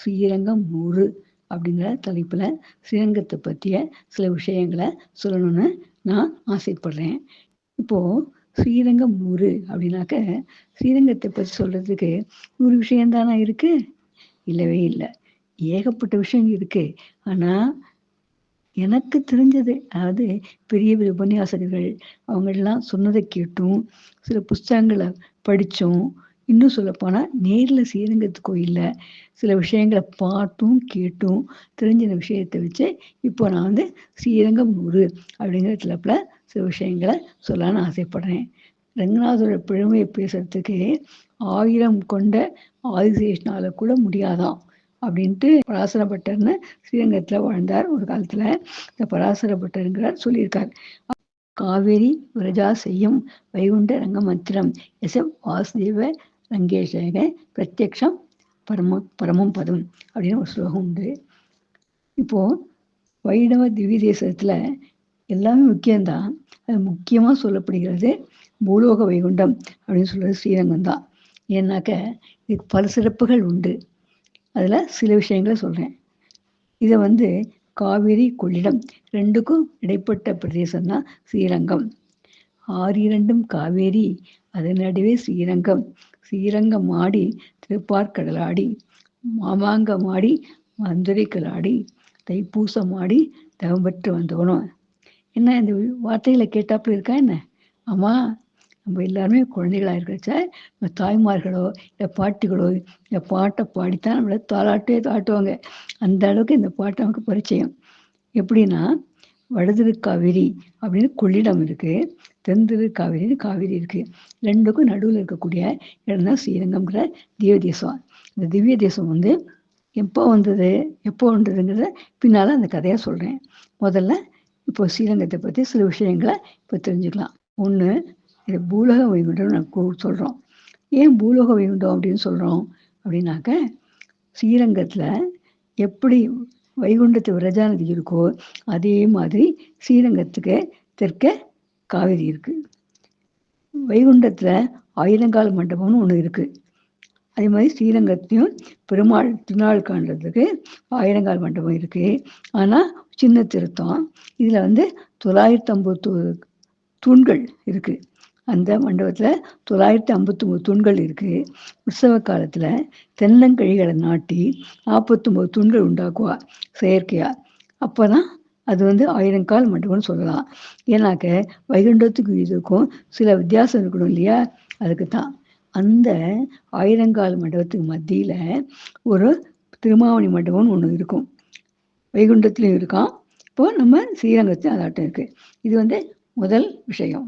ஸ்ரீரங்கம் 100 அப்படிங்கிற தலைப்பில் ஸ்ரீரங்கத்தை பற்றிய சில விஷயங்களை சொல்லணும்னு நான் ஆசைப்படுறேன். இப்போது ஸ்ரீரங்கம் 100 அப்படின்னாக்க ஸ்ரீரங்கத்தை பற்றி சொல்கிறதுக்கு 100 விஷயம்தானா இருக்குது? இல்லவே இல்லை. ஏகப்பட்ட விஷயம் இருக்குது. ஆனால் எனக்கு தெரிஞ்சது, அதாவது பெரிய பெரிய உபன்யாசகர்கள் அவங்கெல்லாம் சொன்னதை கேட்டும், சில புஸ்தகங்களை படித்தும், இன்னும் சொல்லப்போனால் நேரில் ஸ்ரீரங்கத்து கோயிலில் சில விஷயங்களை பார்த்தும் கேட்டும் தெரிஞ்சின விஷயத்தை வச்சு இப்போ நான் ஸ்ரீரங்கம் 100 அப்படிங்கிற தலைப்பில் சில விஷயங்களை சொல்லலான்னு ஆசைப்படுறேன். ரங்கநாதரோட பெருமையை பேசுறதுக்கு 1000 கொண்ட ஆதிசேஷனால கூட முடியாதான் அப்படின்ட்டு பராசர பட்டர்னு ஸ்ரீரங்கத்தில் வாழ்ந்தார் ஒரு காலத்தில். இந்த பராசர பட்டருங்கிறார் சொல்லியிருக்கார். காவேரி விரஜா செய்யும் வைகுண்ட ரங்கமந்திரம் எஸ் வாசுதேவ ரங்கேஷக பிரத்யக்ஷம் பரமம் பதம் அப்படின்னு ஒரு ஸ்லோகம் உண்டு. இப்போது வைணவ திவ்ய தேசத்தில் எல்லாமே முக்கியம்தான். அது முக்கியமாக சொல்லப்படுகிறது பூலோக வைகுண்டம் அப்படின்னு சொல்கிறது ஸ்ரீரங்கம் தான். ஏன்னாக்க இதுக்கு பல சிறப்புகள் உண்டு. அதில் சில விஷயங்களை சொல்கிறேன். இதை காவேரி கொள்ளிடம் ரெண்டுக்கும் இடைப்பட்ட பிரதேசம் தான் ஸ்ரீரங்கம். ஆறிரண்டும் காவேரி அதன் நடுவே ஸ்ரீரங்கம். ஸ்ரீரங்கம் ஆடி திருப்பார்கடலாடி மாமாங்கமாடி மதுரைக்கலாடி தைப்பூசம் ஆடி தவம்பெற்று வந்தவனும். என்ன இந்த வார்த்தைகளை கேட்டாப்புல இருக்கா என்ன? ஆமாம், நம்ம எல்லாருமே குழந்தைகளாக இருக்கிறச்ச நம்ம தாய்மார்களோ இல்லை பாட்டிகளோ இந்த பாட்டை பாடித்தான் நம்மளை தாட்டுவாங்க. அந்த அளவுக்கு இந்த பாட்டு நமக்கு பரிச்சயம். எப்படின்னா, வடதிருக்காவேரி அப்படின்னு கொள்ளிடம் இருக்குது, தென்திருக்காவேரின்னு காவேரி இருக்குது. ரெண்டுக்கும் நடுவில் இருக்கக்கூடிய இடம் தான் ஸ்ரீரங்கம்ங்கிற திவ்ய தேசம். இந்த திவ்ய தேசம் எப்போ வந்ததுங்கிறத பின்னால் அந்த கதையாக சொல்கிறேன். முதல்ல இப்போ ஸ்ரீரங்கத்தை பற்றி சில விஷயங்களை இப்போ தெரிஞ்சுக்கலாம். ஒன்று, இது பூலோக வைகுண்டம் நம்ம சொல்கிறோம். ஏன் பூலோக வைகுண்டம் அப்படின்னு சொல்கிறோம் அப்படின்னாக்க, ஸ்ரீரங்கத்தில் எப்படி வைகுண்டத்து விரஜா நதி இருக்கோ அதே மாதிரி ஸ்ரீரங்கத்துக்கு தெற்க காவேரி இருக்குது. வைகுண்டத்தில் ஆயிரங்கால் மண்டபம்னு ஒன்று இருக்குது. அதே மாதிரி ஸ்ரீரங்கத்தையும் பெருமாள் திருநாள் காண்றதுக்கு ஆயிரங்கால் மண்டபம் இருக்குது. ஆனால் சின்ன திருத்தம், இதில் 951 தூண்கள் இருக்குது. அந்த மண்டபத்தில் 951 தூண்கள் இருக்குது. உற்சவ காலத்தில் தென்னங்கழிகளை நாட்டி 49 தூண்கள் உண்டாக்குவா செயற்கையாக. அப்போ தான் அது 1000 மண்டபம்னு சொல்லலாம். ஏன்னாக்க வைகுண்டத்துக்கு இதுக்கும் சில வித்தியாசம் இருக்கணும் இல்லையா? அதுக்கு தான் அந்த 1000 மண்டபத்துக்கு மத்தியில் ஒரு திருமாவணி மண்டபம்னு ஒன்று இருக்கும். வைகுண்டத்துலையும் இருக்கான், இப்போ நம்ம ஸ்ரீரங்கத்தையும் அதாட்டம் இருக்குது. இது முதல் விஷயம்.